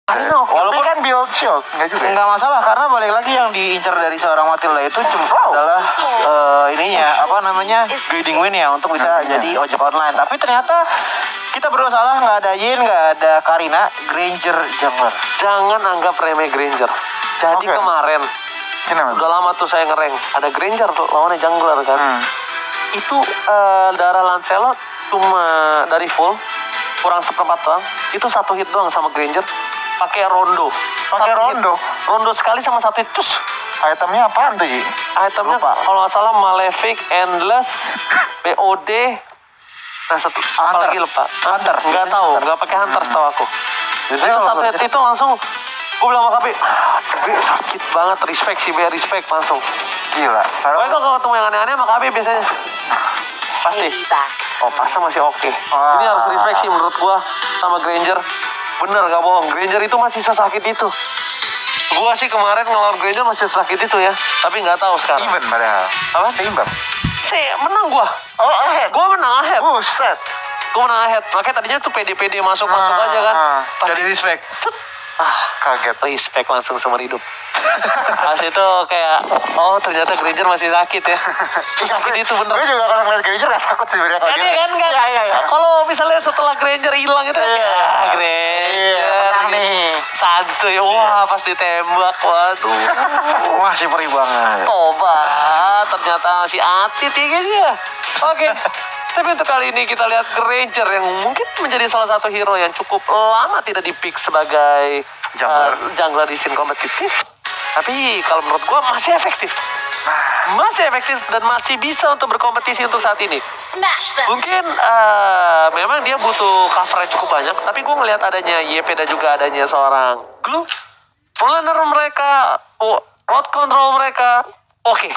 Walaupun kan build shield, nggak masalah karena balik lagi yang diincar dari seorang Matilda itu cuma adalah guiding win ya untuk bisa jadi ojek online. Tapi ternyata kita berdua salah, nggak ada Yin, nggak ada Karina, Granger jungler. Jangan anggap remeh Granger. Jadi kemarin, udah lama tuh saya ngereng, ada Granger tuh lawannya jungler kan. Itu darah Lancelot cuma dari full kurang seperempat doang. Itu satu hit doang sama Granger. Pakai rondo. Rondo sekali sama satu hit. Cus. Itemnya apaan tuh, Ji? Itemnya kalau nggak salah Malefic, Endless, BOD. Nah satu apa lagi lupa. Hunter. Nggak tahu, nggak pakai Hunter setahu aku. Itu satu hit itu langsung gue bilang sama KB, sakit banget, respect sih, respect langsung. Gila. Pokoknya kalau ketemu yang aneh-aneh sama KB biasanya pasti. Oh pasnya masih oke. Ini harus respect sih menurut gua sama Granger. Bener gak bohong, Granger itu masih sesakit itu. Gua sih kemarin ngelawan Granger masih sesakit itu ya, tapi nggak tahu sekarang. Even padahal. Apa? Seimbang. Menang gua. Oh, ahead. Gua menang ahead. Buset. Gua menang ahead. Makanya tadinya tuh pede-pede masuk aja kan. Jadi respect. Kaget. Respect langsung seumur hidup. Pas itu kayak, oh ternyata Granger masih sakit ya. Sakit itu bener. Gue juga kalau ngeliat Granger gak takut sebenarnya. Kan? Iya. Kalau misalnya setelah Granger hilang itu Granger nih. santuy. Wah pas ditembak, waduh. Masih perih banget. Tobat, ternyata si Atit ya guys ya. Oke. Tapi untuk kali ini kita lihat Granger yang mungkin menjadi salah satu hero yang cukup lama tidak di-pick sebagai jungler di scene kompetitif. Tapi kalau menurut gua masih efektif. Masih efektif dan masih bisa untuk berkompetisi untuk saat ini. Mungkin memang dia butuh coverage cukup banyak. Tapi gua ngelihat adanya YP dan juga adanya seorang Glue. Planner mereka, road control mereka, oke,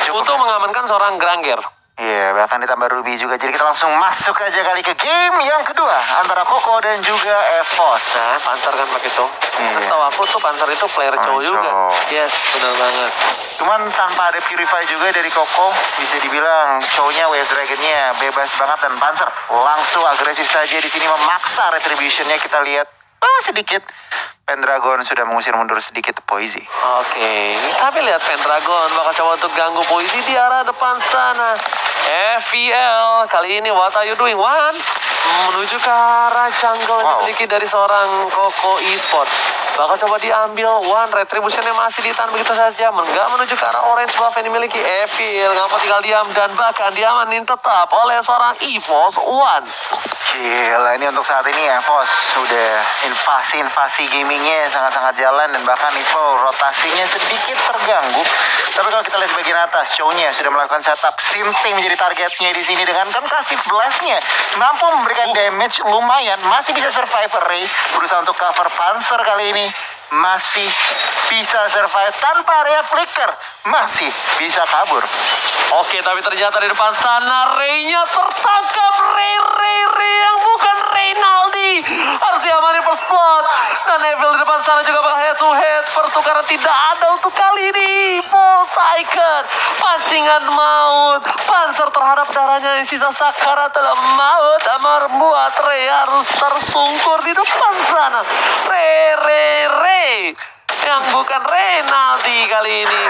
cukup. untuk mengamankan seorang Granger. Iya, bahkan ditambah Ruby juga. Jadi kita langsung masuk aja kali ke game yang kedua antara Koko dan juga Evos. Nah, Panzer kan pakai cowok. Terus tahu aku tuh Panzer itu player cowok juga. Yes, benar banget. Cuman tanpa ada Purify juga dari Koko, bisa dibilang cowoknya Wave Dragon-nya bebas banget, dan Panzer langsung agresif saja di sini memaksa Retribution-nya. Kita lihat sedikit Pendragon sudah mengusir mundur sedikit Poisi. Oke, tapi lihat Pendragon bakal coba untuk ganggu Poisi di arah depan sana. FVL kali ini what are you doing, Wan? Menuju ke arah jungle yang dimiliki dari seorang Koko Esport. Bakal coba diambil Wan, Retributionnya masih ditahan begitu saja. Enggak menuju ke arah orange buff yang dimiliki FVL. Ngapa tinggal diam dan bahkan diamanin tetap oleh seorang Evos Wan. Gila, ini untuk saat ini Evos sudah invasi gamingnya sangat-sangat jalan, dan bahkan Evo rotasinya sedikit terganggu. Tapi kalau kita lihat di bagian atas, Chow-nya sudah melakukan setup. Sinting menjadi targetnya di sini dengan kasih blast-nya, mampu memberikan damage lumayan, masih bisa survive. Ray berusaha untuk cover Panzer kali ini, masih bisa survive tanpa area flicker, masih bisa kabur. Oke, tapi ternyata di depan sana Ray-nya tertangkap. Ray yang bukan Reynaldi harus diamanin first blood. Dan Evil di depan sana juga bakal head to head. Pertukaran tidak ada untuk kali ini. False Icon, pancingan maut. Panzer terhadap darahnya yang sisa sakarat dalam maut. Membuat Ray harus tersungkur di depan sana. Ray yang bukan Reynaldi kali ini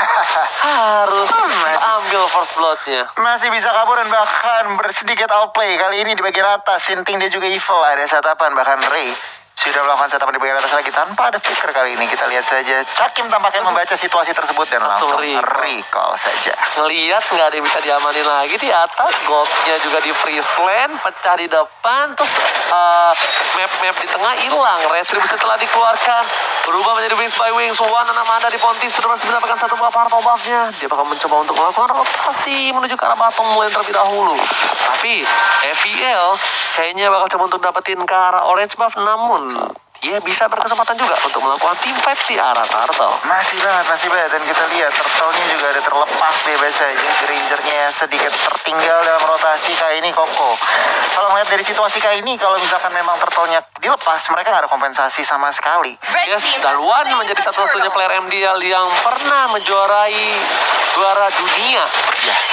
harus ambil first blood-nya. Masih bisa kabur dan bahkan bersedikit outplay kali ini di bagian atas. Sinting dia juga evil, ada setapan, bahkan Ray sudah melakukan setapan di bagian atas lagi tanpa ada flicker kali ini. Kita lihat saja Cakim tampaknya membaca situasi tersebut dan langsung recall saja. Ngeliat nggak ada yang bisa diamanin lagi di atas. Goldnya juga di freeze land, pecah di depan. Terus map di tengah hilang. Retribution telah dikeluarkan, berubah menjadi wings by wings. One Anamanda di Ponti sudah masih mendapatkan satu buah purple buff-nya. Dia bakal mencoba untuk melakukan rotasi menuju ke arah bottom lane terlebih dahulu. Tapi FVL kayaknya bakal coba untuk dapetin ke arah orange buff, namun dia bisa berkesempatan juga untuk melakukan team fight di arah Turtle. Masih banget. Dan kita lihat Turtle-nya juga ada terlepas bebas saja. Grangernya sedikit tertinggal dalam rotasi kali ini Koko. Kalau melihat dari situasi kali ini, kalau misalkan memang Turtle-nya dilepas, mereka nggak ada kompensasi sama sekali. Yes, dan Wan menjadi satu-satunya player MDL yang pernah menjuarai juara dunia.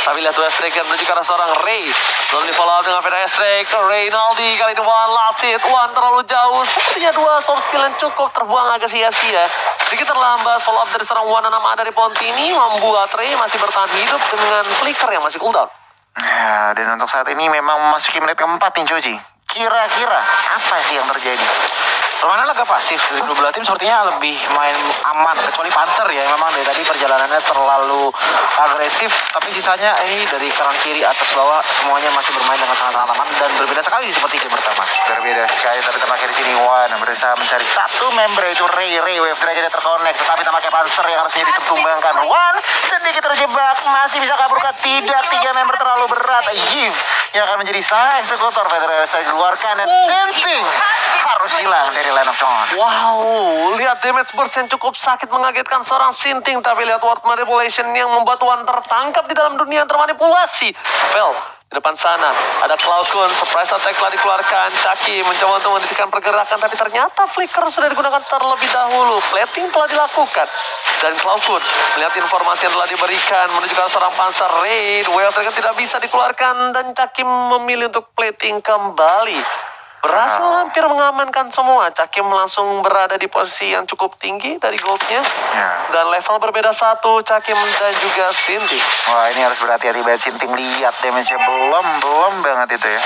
Tapi lihat dua striker menuju ke arah seorang Ray. Belum di follow up dengan Feda Striker. Reynaldi kali ini Wan Lasit. Wan terlalu jauh. Sepertinya dua source skill yang cukup terbuang agak sia-sia. Sedikit terlambat follow up dari seorang Wan nama dari Pontini membuat Ray masih bertahan hidup dengan flicker yang masih cooldown. Ya, dan untuk saat ini memang memasuki menit keempat nih Joji. Kira-kira apa sih yang terjadi? Permainan agak pasif dari kedua belah tim, sepertinya lebih main aman kecuali Panzer ya, memang dari tadi perjalanannya terlalu agresif, tapi sisanya ini dari kanan kiri atas bawah semuanya masih bermain dengan sangat-sangat aman dan berbeda sekali seperti game pertama. Berbeda sekali, tapi terakhir di sini Wan berusaha mencari satu member itu Ray wave dragon terkonek, tetapi tampaknya Panzer yang harusnya ditumbangkan. Wan sedikit terjebak, masih bisa kabur ke tidak, tiga member terlalu berat. Yiv yang akan menjadi sah eksekutor, Federer saya keluarkan dan Sinting harus hilang dari line of dawn. Wow, lihat damage burst yang cukup sakit mengagetkan seorang Sinting. Tapi lihat word manipulation yang membuat Wan tertangkap di dalam dunia yang termanipulasi. Well, di depan sana ada Cloudcon, surprise attack telah dikeluarkan. Chucky mencoba untuk menghentikan pergerakan, tapi ternyata flicker sudah digunakan terlebih dahulu. Plating telah dilakukan. Dan Cloudcon melihat informasi yang telah diberikan menuju ke seorang Panzer Raid. Well, ternyata tidak bisa dikeluarkan dan Chucky memilih untuk plating kembali. Berhasil hampir mengamankan semua. Cakim langsung berada di posisi yang cukup tinggi dari goldnya. Dan level berbeda satu, Cakim dan juga Sinting. Wah, ini harus berhati-hati banget. Sinting, lihat damage-nya belum banget itu ya.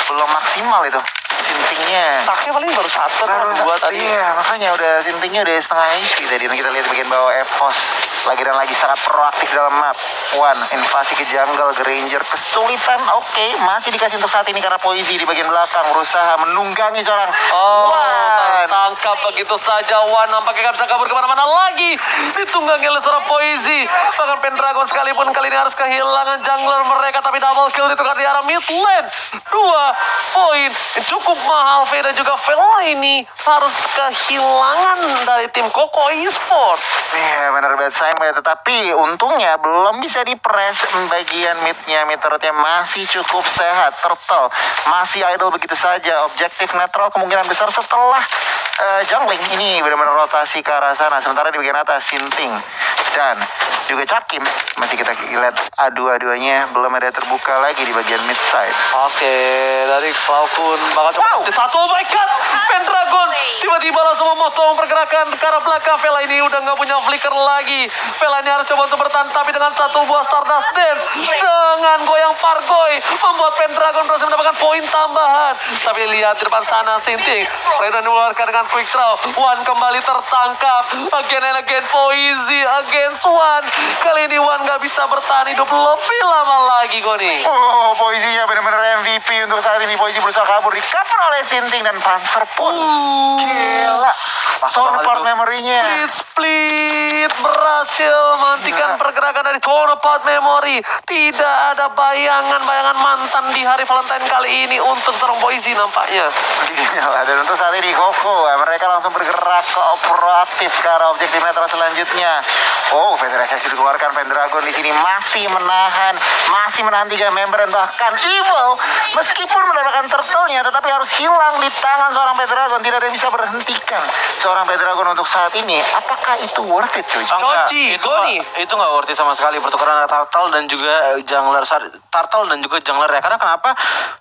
Belum maksimal itu Sintingnya. Taknya paling baru satu atau dua tadi. Iya, makanya udah Sintingnya udah setengah HP tadi. Nah, kita lihat bagian bawah Evos. Lagi dan lagi sangat proaktif dalam map. Wan, invasi ke jungle, Granger kesulitan. Oke, masih dikasih untuk saat ini karena Poisi di bagian belakang berusaha menunggangi seorang Wan. Tertangkap begitu saja. Wan nampaknya gak bisa kabur kemana-mana lagi. Ditunggangi oleh seorang Poisi. Bahkan Pendragon sekalipun kali ini harus kehilangan jungler mereka. Tapi double kill ditukar di arah mid lane. 2 poin cukup mahal. Veda juga Vela ini harus kehilangan dari tim Koko Esport. Iya, benar banget sayang banget. Tetapi untungnya belum bisa dipres bagian midnya. Mid turretnya masih cukup sehat. Turtle masih idle begitu saja. Objektif netral kemungkinan besar setelah jungling ini benar-benar rotasi ke arah sana. Sementara di bagian atas Sinting dan juga Cakim masih kita lihat adu-aduannya belum ada terbuka lagi di bagian mid side. Oke, dari Falcon bakal coba satu. Oh my god, Pendragon tiba-tiba langsung memotong pergerakan ke arah belakang. Vela ini udah nggak punya flicker lagi. Vela ini harus coba untuk bertahan, tapi dengan satu buah Stardust Dance dengan goyang Pargoy membuat Pendragon berhasil mendapatkan poin tambahan. Tapi lihat di depan sana Sinting Raiden mengeluarkan dengan quick draw. Wan kembali tertangkap. Again and again Poisi against Wan. Kali ini Wan nggak bisa bertahan hidup lebih lama lagi, Goni. Oh, Poisinya benar-benar MVP untuk saat ini. Poisi berusaha kabur, di cover oleh Sinting dan Panzer pun. Gila. Tornapart memorinya. Split berhasil menghentikan pergerakan dari Tornapart Memory. Tidak ada bayangan-bayangan mantan di hari Valentine kali ini untuk seorang Poisi nampaknya. Gila, dan untuk saat ini Koko mereka langsung bergerak ke proaktif ke arah objektif netral selanjutnya. Oh, Federasi dikeluarkan. Pendragon di sini masih menahan 3 member dan bahkan Evil meskipun mendapatkan turtle-nya tetapi harus hilang di tangan seorang Pendragon. Tidak ada yang bisa berhentikan seorang Pendragon untuk saat ini. Apakah itu worth it, cuy? Coci, Goni. Itu nggak worth it sama sekali pertukaran Turtle dan juga jungler ya. Karena kenapa?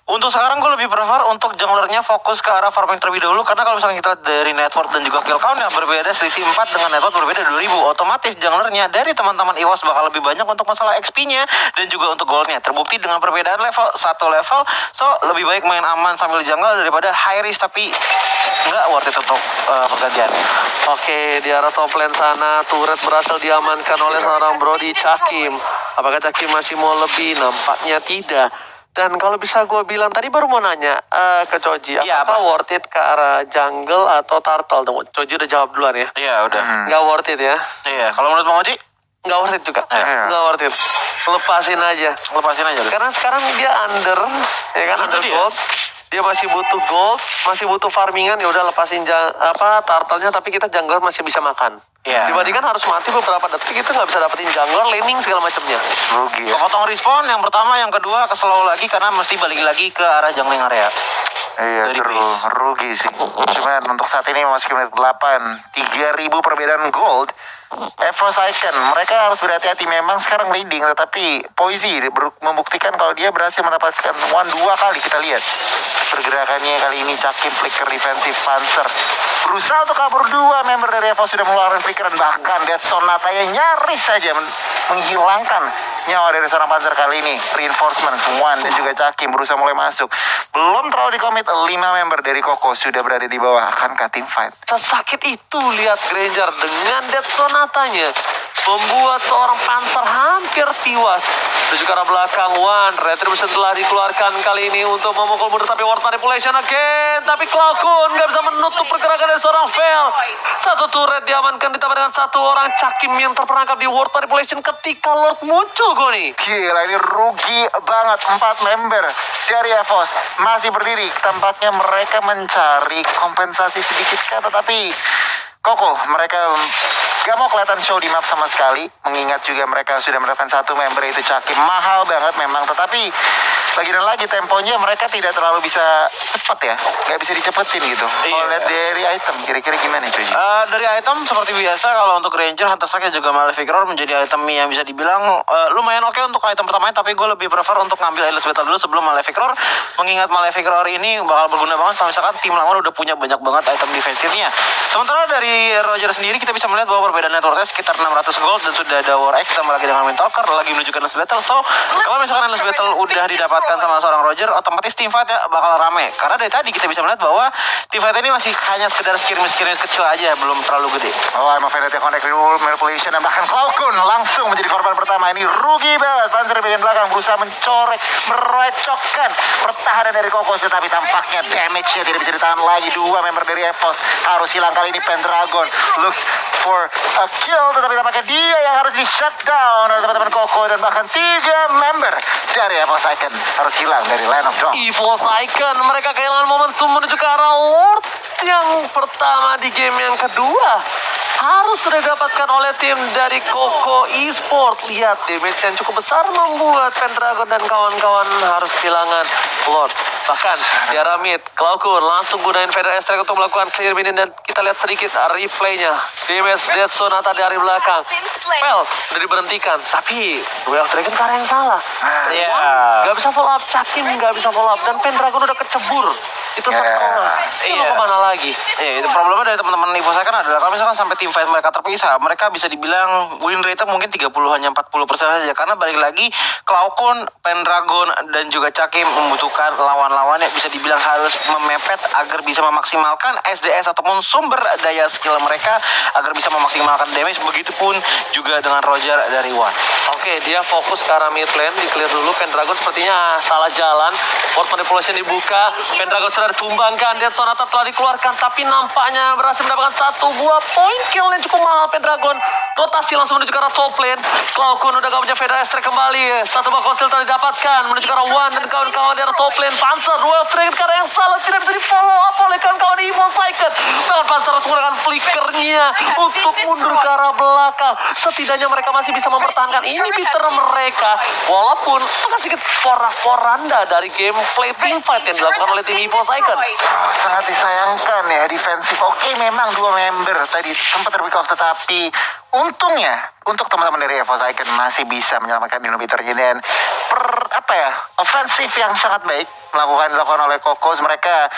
Untuk sekarang gue lebih prefer untuk junglernya fokus ke arah farming terlebih dahulu. Karena kalau misalnya kita lihat dari network dan juga kill count yang berbeda, selisih 4 dengan network berbeda 2000. Otomatis junglernya dari teman-teman EOS bakal lebih banyak untuk masalah XP-nya dan juga untuk goldnya. Terbukti dengan perbedaan level, 1 level. So, lebih baik main aman sambil jungle daripada high risk tapi nggak worth it untuk pergantian. Oke, di arah top lane sana turret berhasil diamankan oleh seorang Brody Cakim. Apakah Cakim masih mau lebih? Nampaknya tidak. Dan kalau bisa gue bilang tadi baru mau nanya ke Coji, apakah worth it ke arah jungle atau turtle? Coji udah jawab duluan ya. Iya, udah. Nggak worth it ya. Iya, kalau menurut Bang Oji? Nggak worth it juga. Nggak worth it. Lepasin aja. Karena sekarang dia under, ya kan, under gold. Dia masih butuh gold, masih butuh farmingan. Ya udah lepasin turtle-nya, tapi kita jungler masih bisa makan. Dibandingkan harus mati beberapa detik, itu nggak bisa dapetin jungler, laning segala macamnya. Rugi ya. Kepotong respawn yang pertama, yang kedua keselalu lagi karena mesti balik lagi ke arah jungling area. Iya, dari base. rugi sih. Cuman untuk saat ini masih menit 8, 3.000 perbedaan gold. Evos Icon, mereka harus berhati-hati. Memang sekarang leading, tetapi Poisi membuktikan kalau dia berhasil mendapatkan 1-2 kali. Kita lihat pergerakannya kali ini. Cakim flicker defensive Panzer berusaha untuk kabur. 2 member dari Evos sudah mengeluarkan flicker, dan bahkan Dead Sonata yang nyaris saja menghilangkan nyawa dari seorang Panzer kali ini. Reinforcement Swan dan juga Cakim berusaha mulai masuk. Belum terlalu dikomit, 5 member dari Koko sudah berada di bawah. Akankah tim fight? Sesakit itu lihat Granger dengan Dead Sonatanya membuat seorang Panzer hampir tewas. Dan juga arah belakang One Retribution telah dikeluarkan kali ini untuk memukul mundur, tapi Ward Manipulation again. Tapi Cloudcon nggak bisa menutup pergerakan dari seorang Veil. Satu turret diamankan ditambah dengan 1 orang Cakim yang terperangkap di Ward Manipulation ketika Lord muncul, Goni. Gila, ini rugi banget. 4 member dari Evos masih berdiri. Tampaknya mereka mencari kompensasi sedikit kah, tetapi Koko, mereka gak mau kelihatan show di map sama sekali. Mengingat juga mereka sudah mendapatkan 1 member, itu Cakim. Mahal banget memang, tetapi lagi dan lagi temponya mereka tidak terlalu bisa cepat ya. Gak bisa dicepetin gitu. Kalau lihat dari item, kira-kira gimana cuy? Dari item seperti biasa, kalau untuk Ranger, Hunter Strike juga Malefic Roar menjadi item yang bisa dibilang lumayan oke untuk item pertamanya, tapi gue lebih prefer untuk ngambil Endless Battle dulu sebelum Malefic Roar, mengingat Malefic Roar ini bakal berguna banget kalau misalkan tim lawan udah punya banyak banget item defensifnya. Sementara dari Roger sendiri kita bisa melihat bahwa perbedaan networknya sekitar 600 gold dan sudah ada War X ditambah lagi dengan Windtalker lagi menuju ke Endless Battle. So kalau misalkan Endless Battle udah didapatkan sama seorang Roger, otomatis tim fight ya bakal rame. Karena dari tadi kita bisa melihat bahwa tim fight ini masih hanya sekedar skirmish kecil aja, belum terlalu gede. Oh, emang Vanity Connect Manipulation dan bahkan Cloudcon langsung menjadi korban pertama. Ini rugi banget. Panzer di bagian belakang berusaha mencorek, merecokkan pertahanan dari Kokos, tetapi tampaknya damage-nya tidak bisa ditahan lagi. 2 member dari Evos harus hilang kali ini. Pendragon looks for a kill, tetapi tampaknya dia yang harus di shutdown oleh teman-teman Koko, dan bahkan 3 member dari Evos Icon harus hilang dari line of drop. Evos Icon, mereka kehilangan momentum menuju ke arah Lord yang pertama di game yang kedua. Harus sudah didapatkan oleh tim dari Koko Esport. Lihat damage yang cukup besar membuat Pendragon dan kawan-kawan harus kehilangan Lord. Bahkan di arah mid, Cloudcon langsung gunain Feather Strike untuk melakukan clear minion, dan kita lihat sedikit replaynya. Damage Dead Sonata dari belakang. Well, udah diberhentikan, tapi Way of Dragon karena yang salah. Gak bisa follow up, Cakim gak bisa follow up, dan Pendragon udah kecebur. Itu setengah. Itu mau kemana lagi? Iya, itu problemnya dari teman-teman Evos Icon adalah kalau misalkan sampai tim fight mereka terpisah, mereka bisa dibilang win rate mungkin 30 hanya 40% saja, karena balik lagi Cloudcon, Pendragon dan juga Cakim membutuhkan lawan-lawan yang bisa dibilang harus memepet agar bisa memaksimalkan SDS ataupun sumber daya skill mereka agar bisa memaksimalkan damage. Begitupun juga dengan Roger dari One. Oke, dia fokus ke arah mid lane, di clear dulu. Pendragon sepertinya salah jalan. Ward Manipulation dibuka, Pendragon sudah ditumbangkan, Dead Sonata telah dikeluarkan, tapi nampaknya berhasil mendapatkan 1 buah point kill yang cukup mahal. Pendragon rotasi langsung menuju ke arah top lane. Cloudcon udah gak punya Feather Strike kembali. 1 buah konsil telah didapatkan menuju ke arah One dan kawan-kawan di arah top lane. Panzer, Royal Dragon karena yang salah tidak bisa di follow up oleh kawan-kawan di Evos Icon. Bahkan Panzer harus menggunakan flickernya untuk mundur ke arah belakang. Setidaknya mereka masih bisa mempertahankan inhibitor mereka, walaupun agak sedikit porak-poranda dari gameplay team fight yang dilakukan oleh tim Evos Icon. Sangat disayangkan ya, defensif. Oke, memang 2 member tadi sempat terpick off, tetapi untungnya untuk teman-teman dari Evos Icon masih bisa menyelamatkan inhibitornya, dan ofensif yang sangat baik dilakukan oleh Kokos. Mereka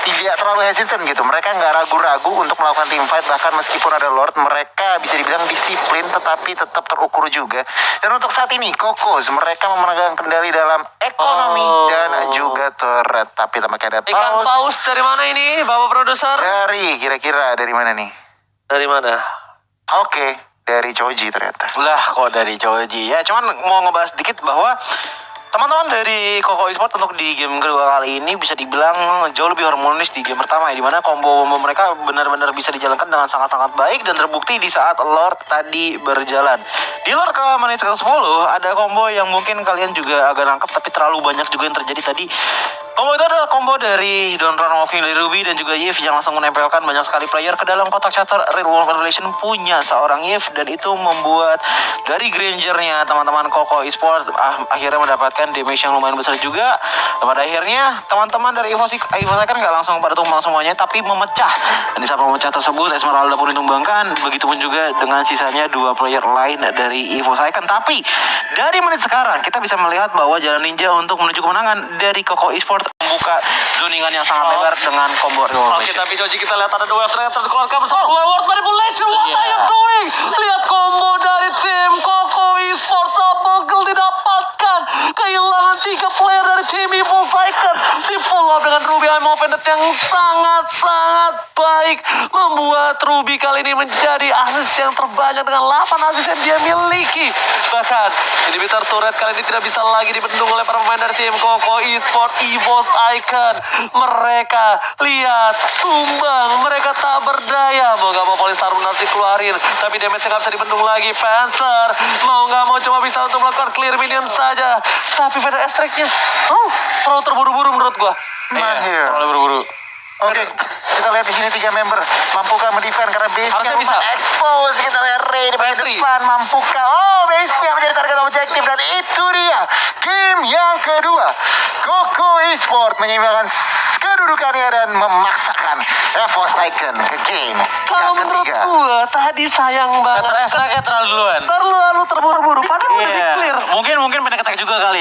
tidak terlalu hesitant gitu. Mereka nggak ragu-ragu untuk melakukan team fight. Bahkan meskipun ada Lord, mereka bisa dibilang disiplin tetapi tetap terukur juga. Dan untuk saat ini Kokos mereka memegang kendali dalam ekonomi dan juga turret. Tapi tampaknya ada Ikan paus dari mana ini, Bapak Produser? Kira-kira dari mana nih? Dari mana? Oke, dari Choji ternyata. Lah kok dari Choji ya, cuman mau ngebahas sedikit bahwa teman-teman dari Koko Esport untuk di game kedua kali ini bisa dibilang jauh lebih harmonis di game pertama ya, dimana combo mereka benar-benar bisa dijalankan dengan sangat-sangat baik dan terbukti di saat Lord tadi berjalan. Di Lord ke menit ke-10 ada combo yang mungkin kalian juga agak nangkep, tapi terlalu banyak juga yang terjadi tadi. Combo itu adalah combo dari Don Run Walking dari Ruby dan juga Yves yang langsung menempelkan banyak sekali player ke dalam kotak chatter. Real World Revelation punya seorang Yves dan itu membuat dari Grangernya teman-teman Koko Esports akhirnya mendapatkan damage yang lumayan besar juga. Dan pada akhirnya teman-teman dari Evo Icon nggak langsung pada tumbang semuanya tapi memecah. Dan di saat memecah tersebut Esmeralda pun ditumbangkan. Begitupun juga dengan sisanya 2 player lain dari Evo Icon. Tapi dari menit sekarang kita bisa melihat bahwa jalan ninja untuk menuju kemenangan dari Koko Esports membuka zoningan yang sangat lebar dengan combo Real Oke, tapi Joji kita lihat ada dua yang terkeluarkan bersama dua World Manipulation. What Iya. are you doing? Lihat combo dari tim Koko Esports. Double kill didapatkan. Kehilangan 3 player dari tim Evo Icon. Di follow up dengan Ruby I'm Offended yang sangat-sangat baik. Membuat Ruby kali ini menjadi assist yang terbanyak dengan 8 assist yang dia miliki. Bahkan inhibitor turret kali ini tidak bisa lagi dibendung oleh para pemain dari tim Koko Esports Evo's Icon. Mereka lihat tumbang, mereka tak berdaya. Mau gak mau Polistar harus dikeluarin, tapi damage nggak bisa dibendung lagi. Panzer mau nggak mau cuma bisa untuk melakukan clear minion saja, tapi pada strike-nya terlalu terburu-buru menurut gua. Mahir. Terlalu buru-buru. Oke, kita lihat di sini 3 member mampukah mendefend karena base-nya Harusnya bisa. expose. Kita lihat Ray di bagian Petri. depan mampukah? Oh, base-nya menjadi target objektif dan itu dia game yang kedua. Koko Esports menyeimbangkan kedudukannya dan memaksakan Evo Icon ke game Kalau yang menurut ketiga. gua tadi sayang banget. Strike-nya terlalu duluan. Terlalu terburu-buru, padahal udah di Iya. clear. Mungkin pengen ketek juga kali.